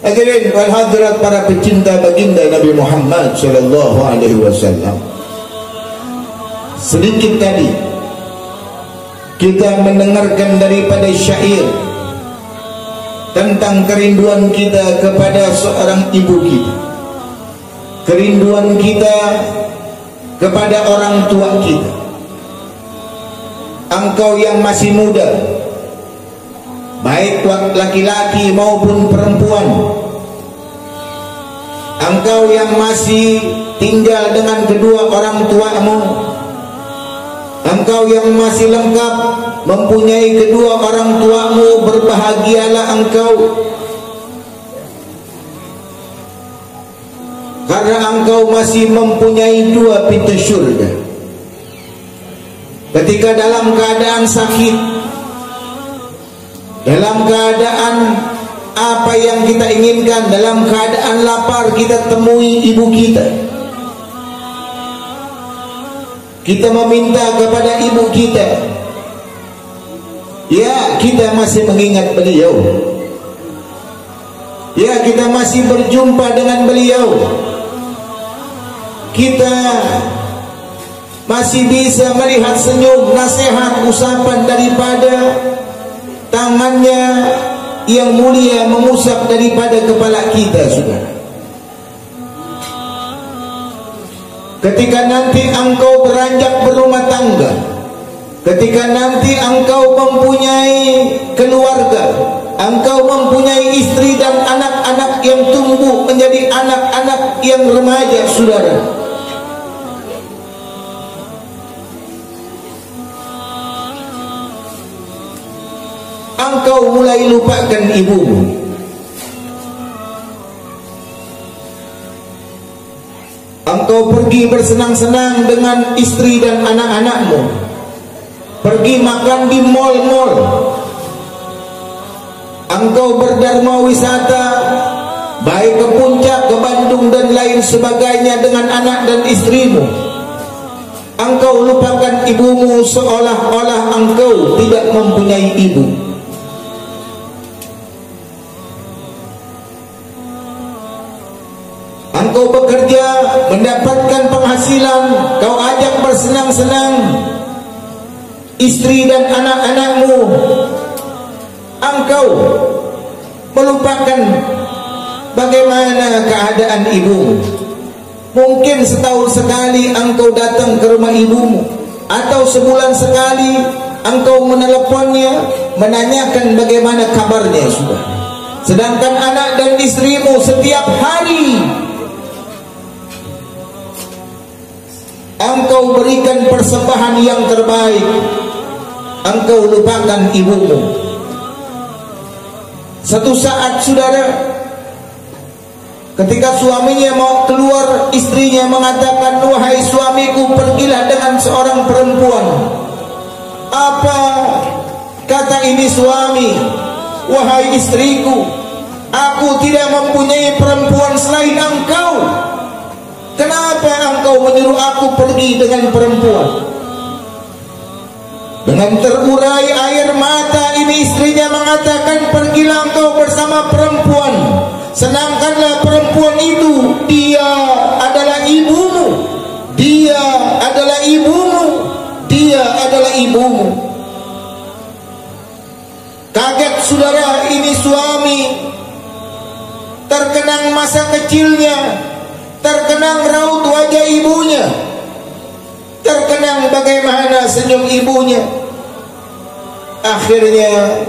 Hadirin wal hadirat, para pecinta baginda Nabi Muhammad sallallahu alaihi wasallam, sedikit tadi kita mendengarkan daripada syair tentang kerinduan kita kepada seorang ibu kita, kerinduan kita kepada orang tua kita. Engkau yang masih muda, baik laki-laki maupun perempuan, engkau yang masih tinggal dengan kedua orang tuamu, engkau yang masih lengkap mempunyai kedua orang tuamu, berbahagialah engkau, karena engkau masih mempunyai dua pintu syurga. Ketika dalam keadaan sakit, dalam keadaan apa yang kita inginkan, dalam keadaan lapar, kita temui ibu kita. Kita meminta kepada ibu kita, ya kita masih mengingat beliau, ya kita masih berjumpa dengan beliau, kita masih bisa melihat senyum, nasihat, usapan daripada tangannya yang mulia mengusap daripada kepala kita, saudara. Ketika nanti engkau beranjak berumah tangga, ketika nanti engkau mempunyai keluarga, engkau mempunyai istri dan anak-anak yang tumbuh menjadi anak-anak yang remaja, saudara, engkau mulai lupakan ibumu. Engkau pergi bersenang-senang dengan istri dan anak-anakmu, pergi makan di mal-mal, engkau berdharma wisata, baik ke Puncak, ke Bandung dan lain sebagainya dengan anak dan istrimu. Engkau lupakan ibumu seolah-olah engkau tidak mempunyai ibu. Engkau bekerja, mendapatkan penghasilan, kau ajak bersenang-senang istri dan anak-anakmu, engkau melupakan bagaimana keadaan ibumu. Mungkin setahun sekali engkau datang ke rumah ibumu, atau sebulan sekali engkau meneleponnya, menanyakan bagaimana kabarnya, sudah. Sedangkan anak dan istrimu setiap hari engkau berikan persembahan yang terbaik, engkau lupakan ibumu. Satu saat, saudara, ketika suaminya mau keluar, istrinya mengatakan, wahai suamiku, pergilah dengan seorang perempuan. Apa kata ini suami? Wahai istriku, aku tidak mempunyai perempuan selain engkau. Kenapa engkau menyuruh aku pergi dengan perempuan? Dengan terurai air mata ini istrinya mengatakan, pergilah engkau bersama perempuan, sedangkanlah perempuan itu, dia adalah ibumu, dia adalah ibumu, dia adalah ibumu. Kaget, saudara, ini suami. Terkenang masa kecilnya, terkenang raut wajah ibunya, terkenang bagaimana senyum ibunya. Akhirnya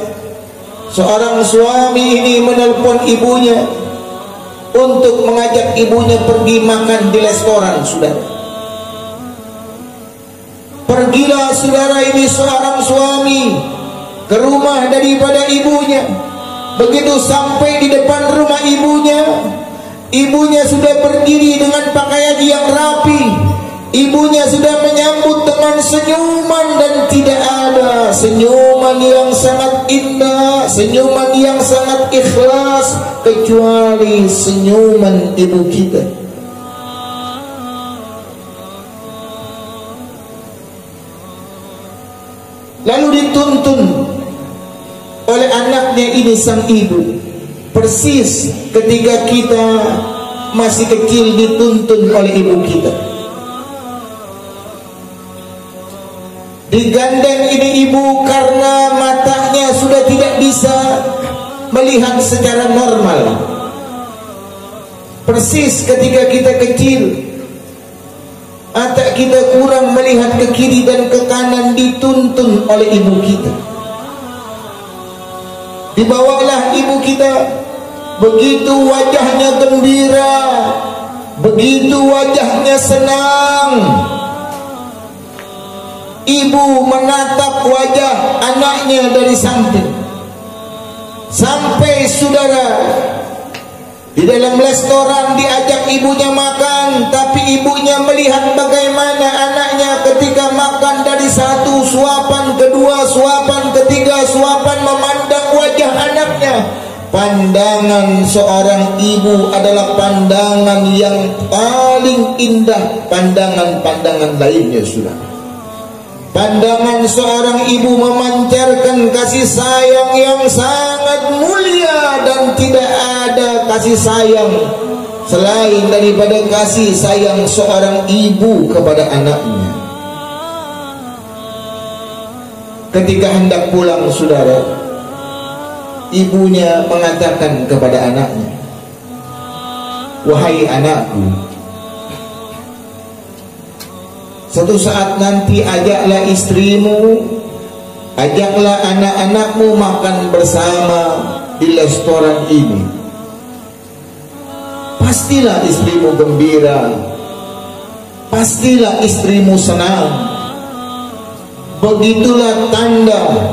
seorang suami ini menelpon ibunya untuk mengajak ibunya pergi makan di restoran, saudara. Pergilah, saudara, ini seorang suami ke rumah daripada ibunya. Begitu sampai di depan rumah ibunya, ibunya sudah berdiri dengan pakaian yang rapi. Ibunya sudah menyambut dengan senyuman, dan tidak ada senyuman yang sangat indah, senyuman yang sangat ikhlas, kecuali senyuman ibu kita. Lalu dituntun oleh anaknya ini sang ibu, persis ketika kita masih kecil dituntun oleh ibu kita. Digandeng ini ibu karena matanya sudah tidak bisa melihat secara normal. Persis ketika kita kecil, mata kita kurang melihat ke kiri dan ke kanan, dituntun oleh ibu kita. Dibawalah ibu kita, begitu wajahnya gembira, begitu wajahnya senang. Ibu menatap wajah anaknya dari samping. Sampai saudara di dalam restoran diajak ibunya makan, tapi ibunya melihat bagaimana anaknya ketika makan dari satu suapan, kedua suapan, ketiga suapan, memandang wajah anaknya. Pandangan seorang ibu adalah pandangan yang paling indah pandangan-pandangan lainnya, saudara. Pandangan seorang ibu memancarkan kasih sayang yang sangat mulia, dan tidak ada kasih sayang selain daripada kasih sayang seorang ibu kepada anaknya. Ketika hendak pulang, saudara, ibunya mengatakan kepada anaknya, "Wahai anakku, suatu saat nanti ajaklah istrimu, ajaklah anak-anakmu makan bersama di restoran ini. Pastilah istrimu gembira, pastilah istrimu senang." Begitulah tanda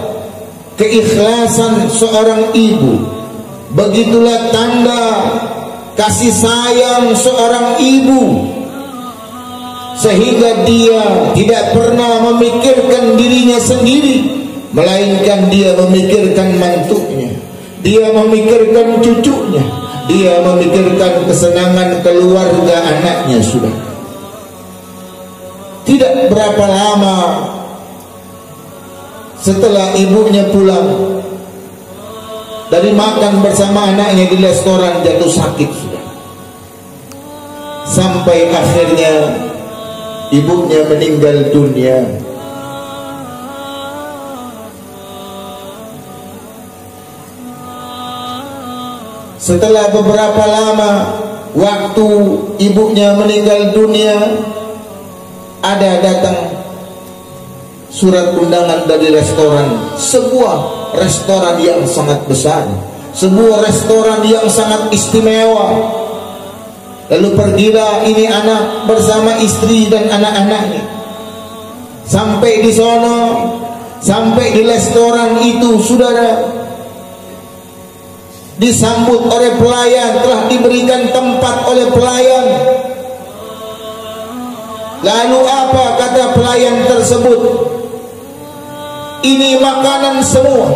keikhlasan seorang ibu, begitulah tanda kasih sayang seorang ibu, sehingga dia tidak pernah memikirkan dirinya sendiri, melainkan dia memikirkan mantunya, dia memikirkan cucunya, dia memikirkan kesenangan keluarga anaknya. Sudah tidak berapa lama setelah ibunya pulang dari makan bersama anaknya di restoran, jatuh sakit, sudah sampai akhirnya ibunya meninggal dunia. Setelah beberapa lama waktu ibunya meninggal dunia, ada datang surat undangan dari restoran, sebuah restoran yang sangat besar, sebuah restoran yang sangat istimewa. Lalu pergilah ini anak bersama istri dan anak-anaknya. Sampai di sono, sampai di restoran itu, saudara, disambut oleh pelayan, telah diberikan tempat oleh pelayan. Lalu apa kata pelayan tersebut? "Ini makanan semua,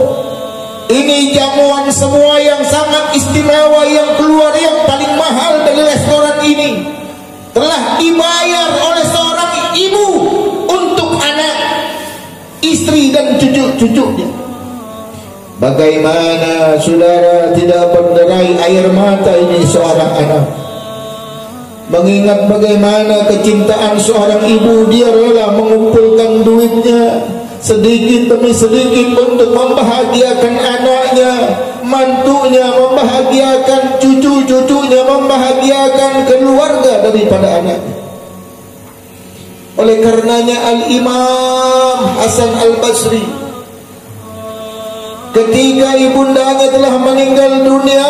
ini jamuan semua yang sangat istimewa, yang keluar yang paling mahal dari restoran ini, telah dibayar oleh seorang ibu untuk anak, istri dan cucu-cucunya." Bagaimana saudara tidak berderai air mata ini seorang anak, mengingat bagaimana kecintaan seorang ibu. Dia rela mengumpulkan duitnya sedikit demi sedikit untuk membahagiakan anaknya, mantunya, membahagiakan cucu-cucunya, membahagiakan keluarga daripada anaknya. Oleh karenanya Al-Imam Hasan Al-Basri, ketika ibundanya telah meninggal dunia,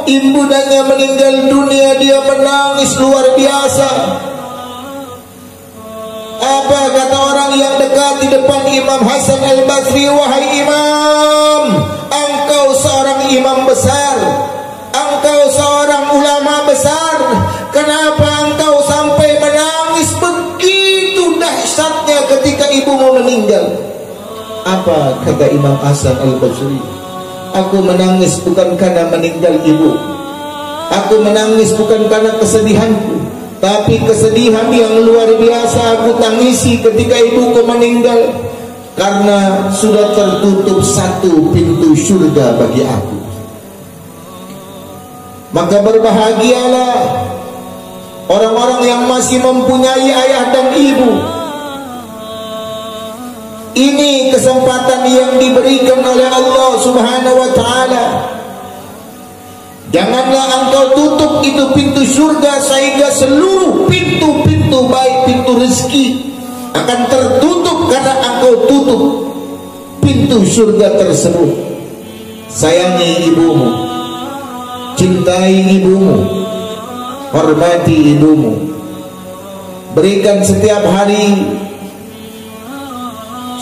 ibundanya meninggal dunia, dia menangis luar biasa. Apa kata orang yang dekat di depan Imam Hasan Al-Basri? "Wahai Imam, engkau seorang imam besar, engkau seorang ulama besar, kenapa engkau sampai menangis begitu dahsyatnya ketika ibumu meninggal?" Apa kata Imam Hasan Al-Basri? "Aku menangis bukan karena meninggal ibu, aku menangis bukan karena kesedihanku, tapi kesedihan yang luar biasa aku tangisi ketika ibuku meninggal, karena sudah tertutup satu pintu surga bagi aku." Maka berbahagialah orang-orang yang masih mempunyai ayah dan ibu. Ini kesempatan yang diberikan oleh Allah Subhanahu wa ta'ala. Janganlah engkau tutup itu pintu surga, sehingga seluruh pintu-pintu baik, pintu rezeki akan tertutup karena engkau tutup pintu surga tersebut. Sayangi ibumu, cintai ibumu, hormati ibumu. Berikan setiap hari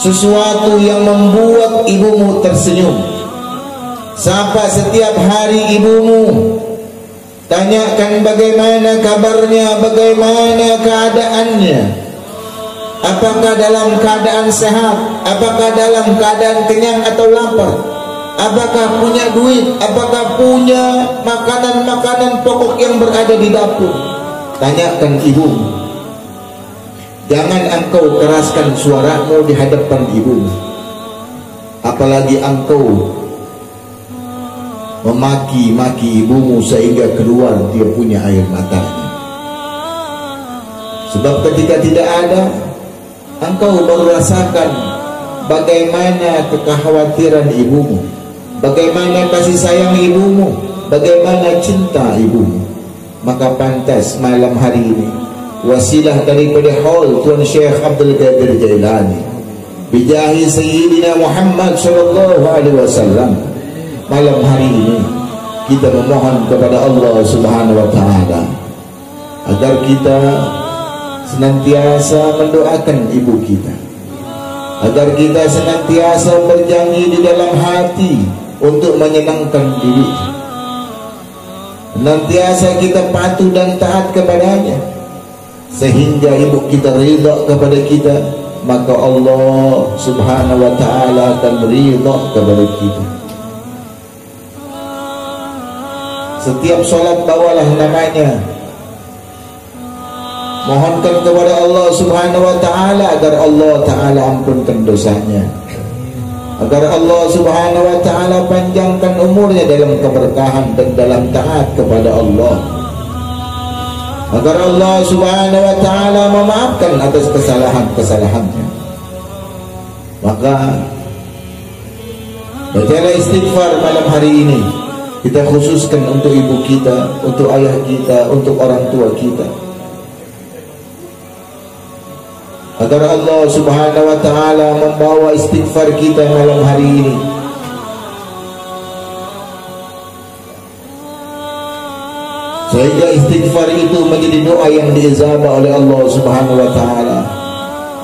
sesuatu yang membuat ibumu tersenyum. Sapa setiap hari ibumu, tanyakan bagaimana kabarnya, bagaimana keadaannya, apakah dalam keadaan sehat, apakah dalam keadaan kenyang atau lapar, apakah punya duit, apakah punya makanan-makanan pokok yang berada di dapur. Tanyakan ibumu. Jangan engkau keraskan suaramu di hadapan ibumu, apalagi engkau memaki-maki ibumu sehingga keluar dia punya air matanya. Sebab ketika tidak ada, engkau baru rasakan bagaimana kekhawatiran ibumu, bagaimana kasih sayang ibumu, bagaimana cinta ibumu. Maka pantas malam hari ini wasilah daripada haul Tuan Syekh Abdul Qadir Jailani bijahi Sayyidina Muhammad sallallahu alaihi wasallam, malam hari ini kita memohon kepada Allah Subhanahu wa ta'ala agar kita senantiasa mendoakan ibu kita, agar kita senantiasa berjanji di dalam hati untuk menyenangkan diri, senantiasa kita patuh dan taat kepadanya sehingga ibu kita ridha kepada kita, maka Allah Subhanahu wa ta'ala akan ridha kepada kita. Setiap solat bawalah namanya, mohonkan kepada Allah Subhanahu wa ta'ala agar Allah ta'ala ampunkan dosanya, agar Allah Subhanahu wa ta'ala panjangkan umurnya dalam keberkahan dan dalam taat kepada Allah, agar Allah Subhanahu wa ta'ala memaafkan atas kesalahan-kesalahannya. Maka bacalah istighfar malam hari ini. Kita khususkan untuk ibu kita, untuk ayah kita, untuk orang tua kita, agar Allah Subhanahu wa ta'ala membawa istighfar kita malam hari ini sehingga istighfar itu menjadi doa yang diijabah oleh Allah Subhanahu wa ta'ala,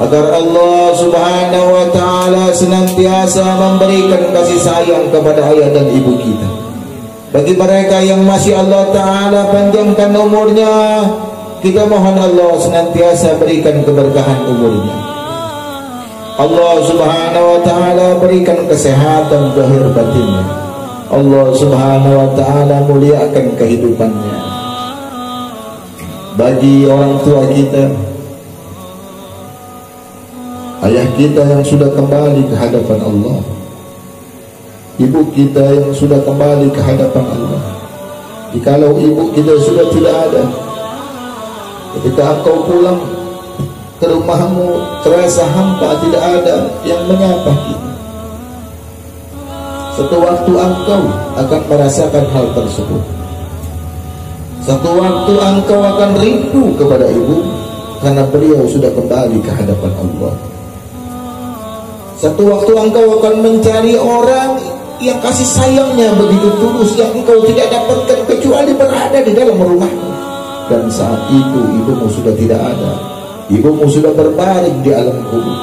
agar Allah Subhanahu wa ta'ala senantiasa memberikan kasih sayang kepada ayah dan ibu kita. Bagi mereka yang masih Allah ta'ala panjangkan umurnya, kita mohon Allah senantiasa berikan keberkahan umurnya. Allah Subhanahu wa ta'ala berikan kesehatan zahir batinnya. Allah Subhanahu wa ta'ala muliakan kehidupannya. Bagi orang tua kita, ayah kita yang sudah kembali ke hadapan Allah, ibu kita yang sudah kembali ke hadapan Allah, jikalau ibu kita sudah tidak ada, ketika engkau pulang ke rumahmu terasa hampa, tidak ada yang menyapa kita. Satu waktu engkau akan merasakan hal tersebut. Satu waktu engkau akan rindu kepada ibu karena beliau sudah kembali ke hadapan Allah. Satu waktu engkau akan mencari orang yang kasih sayangnya begitu tulus, yang engkau tidak dapatkan kecuali berada di dalam rumahmu. Dan saat itu ibumu sudah tidak ada, ibumu sudah berbaring di alam kubur.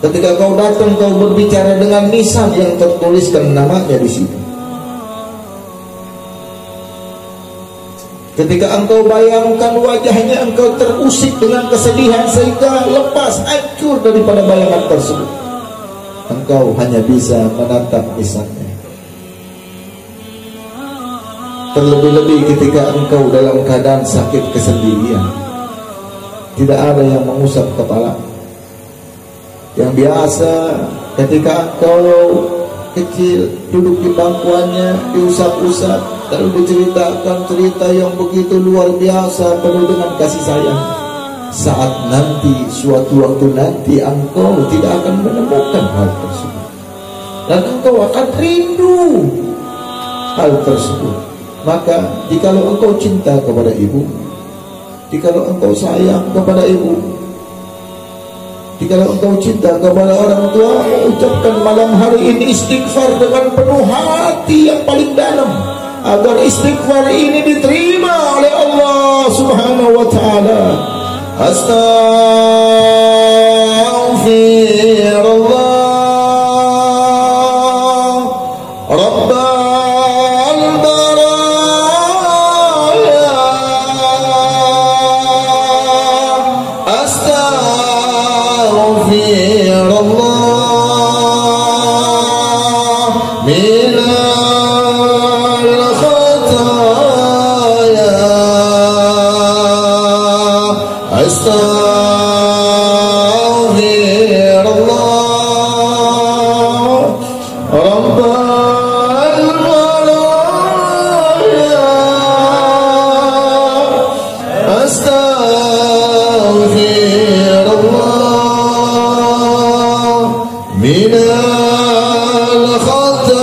Ketika kau datang, kau berbicara dengan nisan yang tertuliskan namanya di situ. Ketika engkau bayangkan wajahnya, engkau terusik dengan kesedihan sehingga lepas, hancur daripada bayangan tersebut. Engkau hanya bisa menatap nisannya. Terlebih-lebih ketika engkau dalam keadaan sakit kesendirian, tidak ada yang mengusap kepala. Yang biasa ketika engkau kecil duduk di bangkuannya, diusap-usap, Lalu diceritakan cerita yang begitu luar biasa, penuh dengan kasih sayang. Saat nanti, suatu waktu nanti, engkau tidak akan menemukan hal tersebut, dan engkau akan rindu hal tersebut. Maka jikalau engkau cinta kepada ibu, jikalau engkau sayang kepada ibu, jikalau engkau cinta kepada orang tua, ucapkan malam hari ini istighfar dengan penuh hati yang paling dalam, agar istighfar ini diterima oleh Allah Subhanahu wa ta'ala. Astaghfirullah Rabbal baraya, astaghfirullah minal khataya, astaghfirullah Rabbal baraya, astaghfirullah minal khataya,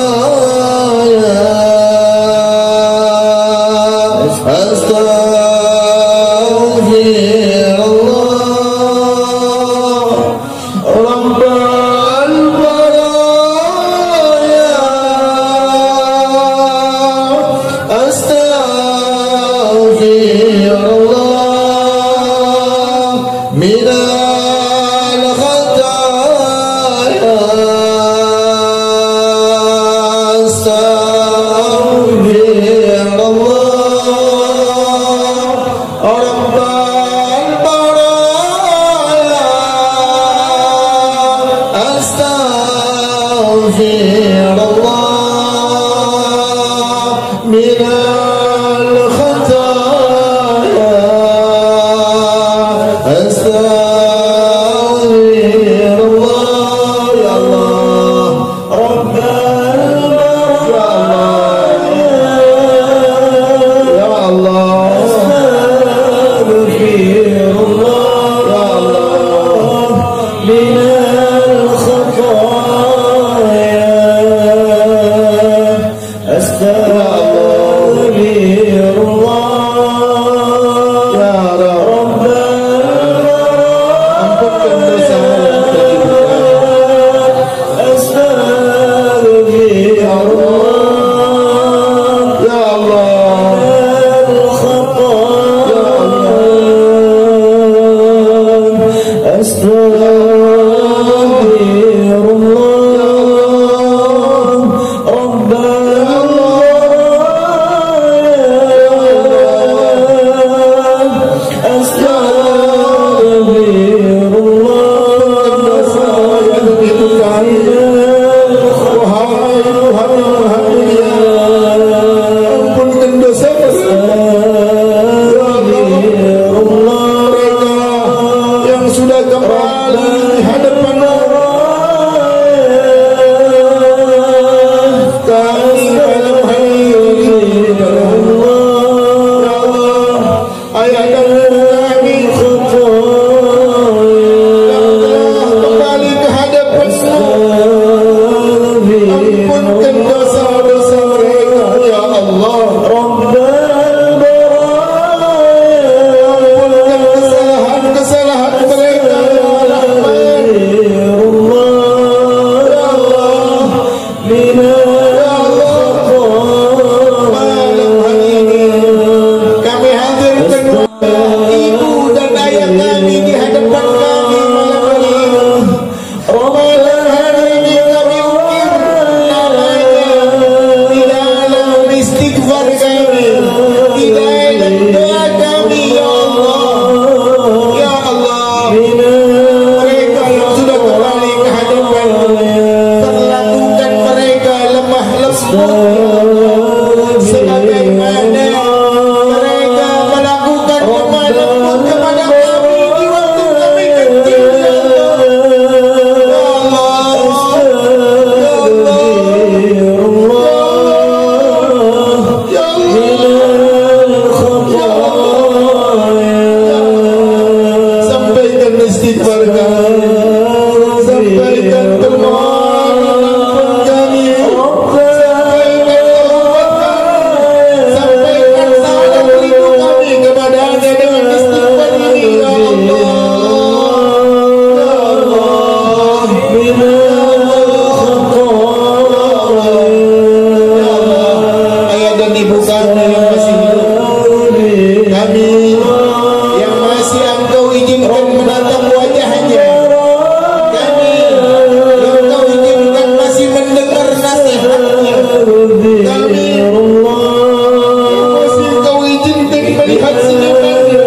Ya ibu kami yang masih hidup, kami yang masih Engkau izinkan menatap wajahnya, kami yang Engkau izinkan masih mendengar nasihatnya, kami yang masih Engkau izinkan melihat senyumannya.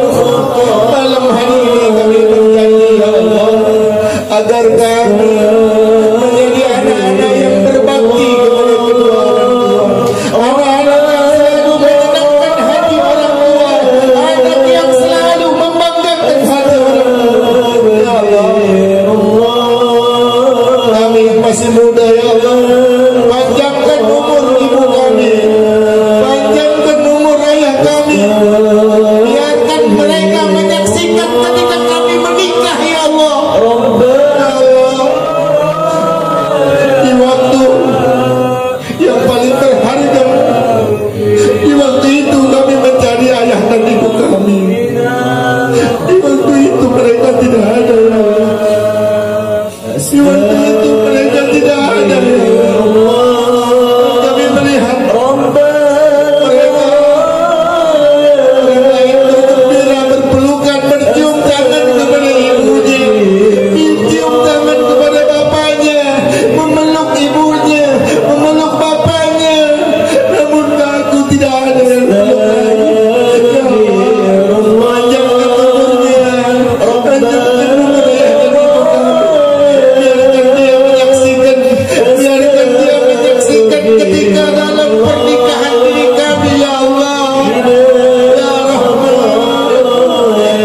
Malam hari ini kami berjanji ya Allah, agar kami menjadi anak-anak yang berbakti kepada kedua orang tua, anak-anak yang selalu menyenangkan hati orang tua, anak yang selalu membanggakan hati orang tua. Ya Allah, kami yang masih muda ya Allah, panjangkan umur ibu kami, panjangkan umur ayah kami, biarkan mereka menyaksikan ketika kami menikah ya Allah. Di waktu yang paling berharga, di waktu itu kami mencari ayah dan ibu kami. Di waktu itu mereka tidak ada ya Allah. Di waktu itu mereka tidak ada ya Allah. Kami melihat mereka itu gembira berpelukan, bercium tangan kepada ibunya, mencium tangan kepada bapaknya, memeluk ibunya, memeluk bapaknya. Namun aku tidak ada yang memeluk lagi. Ya Allah, panjangkan umurnya, panjangkan umur ayah dan ibu kami. Biarkan dia menyaksikan, biarkan dia menyaksikan ketika dalam pernikahan diri kami ya Allah. Ya Rahman,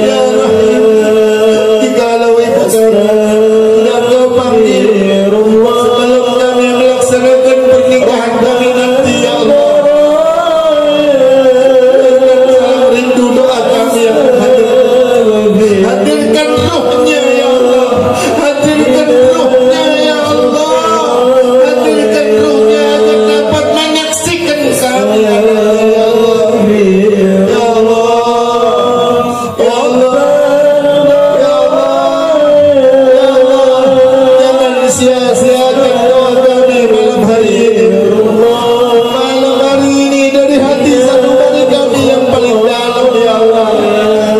ya Rahim, jikalau ibu kami tidak Kau panggil sebelum kami melaksanakan pernikahan kami nanti ya Allah, salam rindu doa kami yang hadirkan ruhnya ya Allah, hadirkan ruhnya ya Allah, hadirkan ruhnya agar dapat menyaksikan kami ya Allah, ya Allah, ya Allah, ya Allah, ya Allah. Jangan sia-siakan doa kami malam hari ini. Malam hari ini dari hati sanubari kami yang paling dalam ya Allah,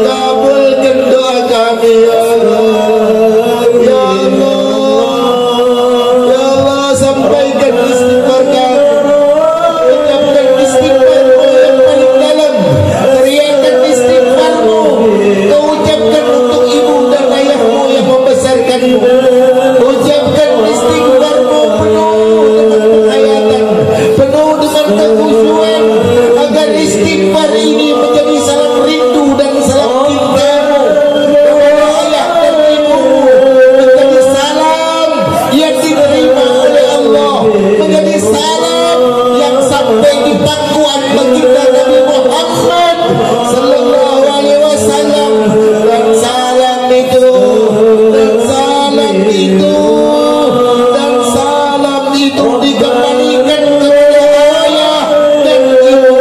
kabulkan doa kami ya Allah, ya Allah, ya Allah. Sampaikan istighfar kami, ucapkan istighfar-Mu yang paling dalam, teriakan istighfar-Mu Kau ucapkan untuk ibu dan ayahmu yang membesarkanmu, ucapkan istighfar-Mu penuh dengan penghayatan, penuh dengan kekhusyuan, agar istighfar ini menjadi salam rindu dan salam cintamu kepada ayah dan ibumu, menjadi salam yang diterima oleh Allah, menjadi salam yang sampai di pangkuan baginda Nabi Muhammad sallallahu alaihi wasallam. Dan salam itu, dan salam itu, dan salam itu dikembalikan kepada ayah dan ibu.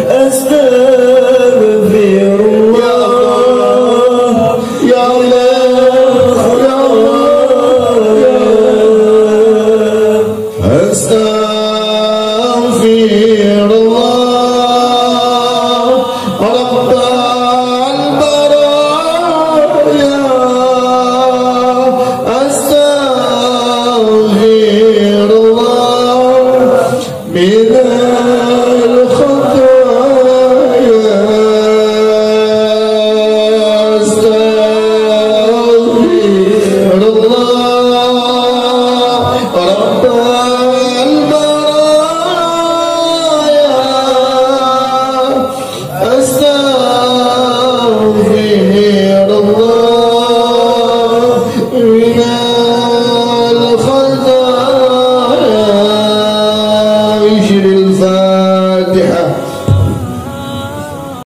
Astagfirullah, ya Allah, ya Allah, ya Allah. Astaghfirullah, Rabbal baraya. Astaghfirullah minal khataaya. Astaghfirullah, Rabbal baraya. Astaghfirullah minal khataaya. Ishril Fatihah.